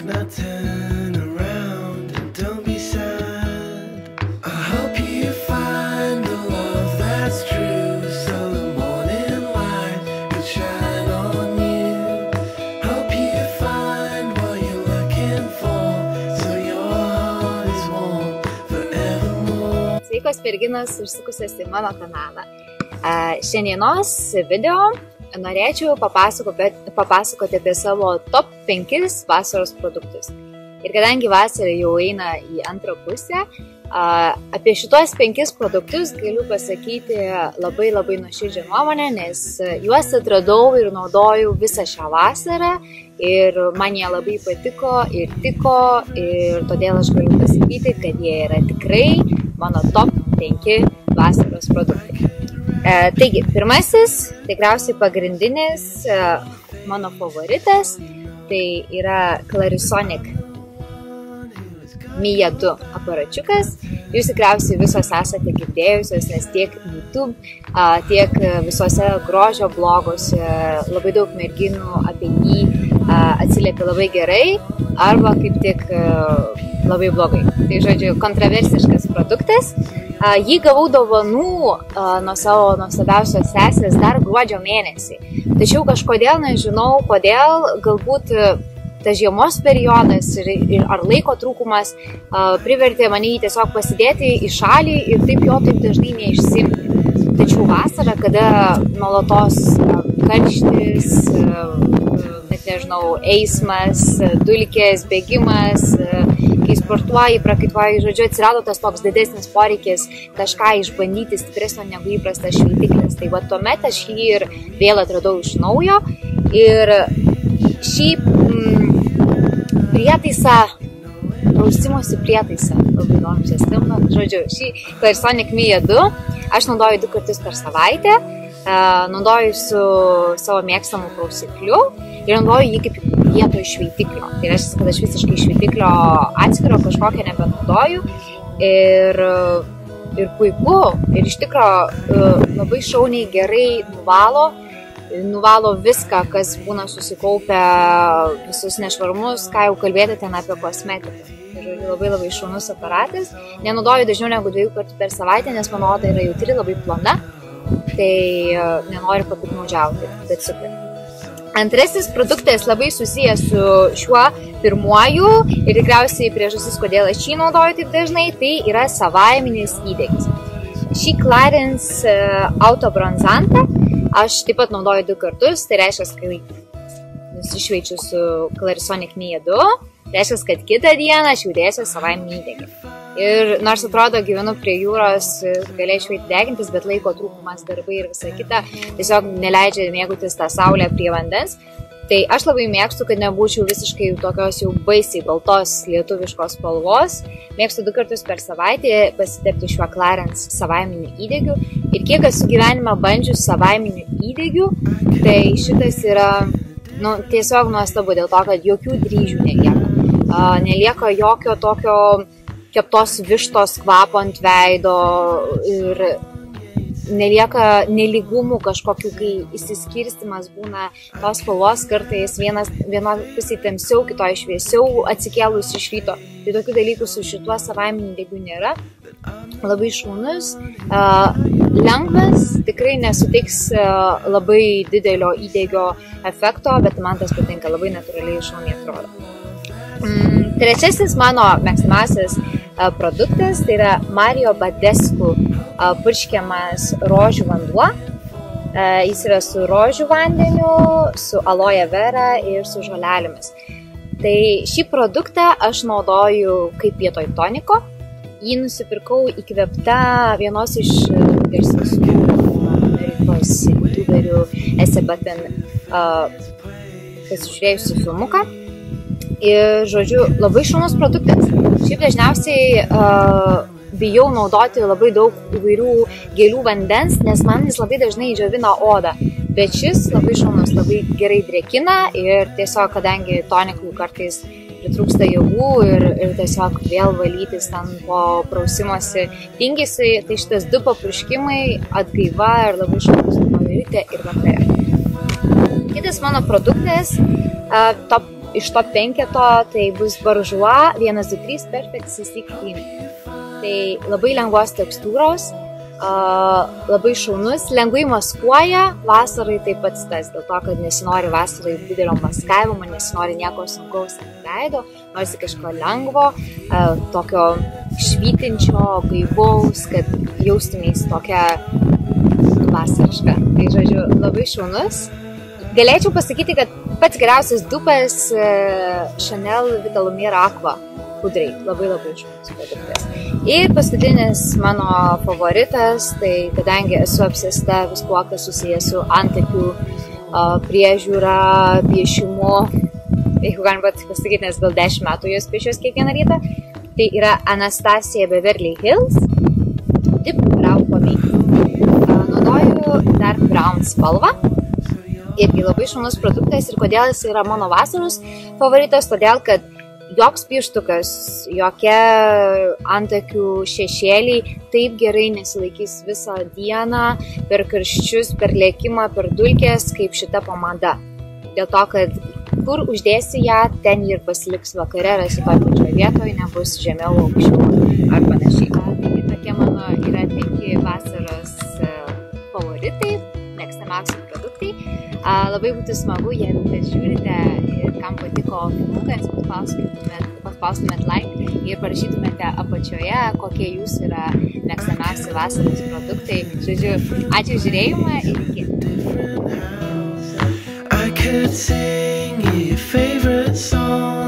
Now turn around and don't be sad. I hope you find the love that's true, so the morning light will shine on you. Hope you find what you're looking for, so your heart is warm forevermore. Sveikos merginos užsukusios į mano kanalą. Šiandienos video norėčiau papasakoti apie savo top 5 vasaros produktus. Ir kadangi vasara jau eina į antrą pusę, apie šitos 5 produktus galiu pasakyti labai nuoširdžią nuomonę, nes juos atradau ir naudojau visą šią vasarą ir man jie labai patiko ir tiko, ir todėl aš galiu pasakyti, kad jie yra tikrai mano top 5 vasaros produktai. Taigi, pirmasis, tikriausiai pagrindinis mano favoritas, tai yra Clarisonic Mia 2 aparačiukas. Jūs tikriausiai visos esate girdėjusios, nes tiek YouTube, tiek visose grožio bloguose labai daug merginų apie jį atsiliepia labai gerai arba kaip tik labai blogai. Tai žodžiu, kontroversiškas produktas. Jį gavau dovanų nuo savo nuostabiausios sesės dar gruodžio mėnesį. Tačiau kažkodėl nežinau, kodėl, galbūt tas žiemos periodas ar laiko trūkumas privertė mane jį tiesiog pasidėti į šalį ir taip jo taip dažnai neišsimti. Tačiau vasarą, kada nuolatos karštis, net nežinau, eismas, dulkės, bėgimas, kai sportuoji, prakaituoji, žodžiu, atsirado tas toks didesnis poreikis kažką išbandyti stipresnio negu įprastas šveitiklis. Tai va tuomet aš jį ir vėl atradau iš naujo ir šį prietaisą, prausimosi prietaisą, labai įdomu čia skamba, žodžiu, šį Clarisonic Mia 2 aš naudoju 2 kartus per savaitę, naudoju su savo mėgstamu prausikliu ir naudoju jį kaip vietoj šveitiklio. Tai reiškia, kad aš visiškai šveitiklio atskiro kažkokią nebenaudoju ir puiku ir iš tikro labai šauniai gerai nuvalo viską, kas būna susikaupę, visus nešvarumus, ką jau kalbėti ten apie kosmetiką. Ir labai šaunus aparatas. Nenaudoju dažniau negu 2 kartų per savaitę, nes mano oda yra jautri, labai plona, tai nenoriu papiknaudžiauti, bet super. Antrasis produktas labai susijęs su šiuo pirmuoju ir tikriausiai priežastis, kodėl aš jį naudoju taip dažnai, tai yra savaiminis įdegis. Šį Clarins autobronzantą aš taip pat naudoju 2 kartus, tai reiškia, kai nusišveičiu su Clarisonic Mia 2, reiškia, kad kitą dieną aš jau dėsiu savaiminį įdegį. Ir nors atrodo gyvenu prie jūros, galėčiau eiti degintis, bet laiko trūkumas, darbai ir visa kita tiesiog neleidžia mėgautis tą saulę prie vandens. Tai aš labai mėgstu, kad nebūčiau visiškai tokios jau baisiai baltos lietuviškos spalvos. Mėgstu 2 kartus per savaitę pasitepti šiuo Clarins savaiminiu įdegiu. Ir kiek esu gyvenime bandžius savaiminiu įdegiu, tai šitas yra tiesiog nuostabu dėl to, kad jokių dryžių nelieka. Nelieka jokio tokio keptos vištos kvapo ant veido ir nelieka nelygumų kažkokių, kai įsiskirstimas būna tos spalvos, kartais viena pusė tamsiau, kitoje šviesiau atsikėlus iš ryto. Tai tokių dalykų su šituo savaiminiu įdegiu nėra. Labai šaunus, lengvas, tikrai nesuteiks labai didelio įdegio efekto, bet man tas patinka, labai natūraliai šauniai atrodo. Trečiasis mano mėgstamiausias produktas, tai yra Mario Badescu purškiamas rožių vanduo. Jis yra su rožių vandeniu, su aloe vera ir su žolelėmis. Tai šį produktą aš naudoju kaip vietoj toniko. Jį nusipirkau įkvėpta vienos iš garsesnių Amerikos youtuberių Essie Button pasižiūrėjusi filmuką. Ir, žodžiu, labai šaunus produktas. Šiaip dažniausiai bijau naudoti labai daug įvairių gėlių vandens, nes man jis labai dažnai džiovina odą. Bet šis labai šaunus, labai gerai drėkina ir tiesiog, kadangi tonikų kartais pritrūksta jėgų ir tiesiog vėl valytis ten po prausimosi tingisi, tai šitas 2 papurškimai atgaiva ir labai šaunus nuo ryte ir vakare. Kitas mano produktas, top iš to 5, tai bus Bourjois 123 Perfect CC Cream. Tai labai lengvos tekstūros, labai šaunus, lengvai maskuoja, vasarai taip pat tas, dėl to, kad nesinori vasarai didelio maskavimo, nesinori nieko sunkaus ant veido, norisi kažko lengvo, tokio švytinčio, gaivaus, kad jaustumės tokia vasariška. Tai, žodžiu, labai šaunus. Galėčiau pasakyti, kad pats geriausias dupas Chanel Vitalumir Aqua pudrai. Labai šaunus produktas. Ir paskutinis mano favoritas, tai kadangi esu apsėsta viskuo, kas susijęs su antakių priežiūra, piešimu, jeigu galima pasakyti, nes gal 10 metų jos piešios kiekvieną rytą, tai yra Anastasia Beverly Hills Deep Brown Pomade. Naudoju Dark Brown spalvą. Irgi labai šaunus produktas ir kodėl jis yra mano vasaros favoritas, todėl kad joks pieštukas, jokie antakių šešėliai taip gerai nesilaikys visą dieną per karščius, per lėkimą, per dulkės, kaip šita pomada. Dėl to, kad kur uždėsi ją, ten ir pasiliks vakare, rasi toj pačioje vietoje, nebus žemiau, aukščiau ar panašiai. Taigi tokie mano yra 5 vasaros favoritai, mėgstamiausi produktai. Labai būtų smagu, jeigu kas žiūrite ir kam patiko filmukas, paspaustumėt like ir parašytumėte apačioje, kokie jūsų yra mėgstamiausi vasaros produktai. Žodžiu, ačiū žiūrėjimą ir iki. I could sing your favorite song.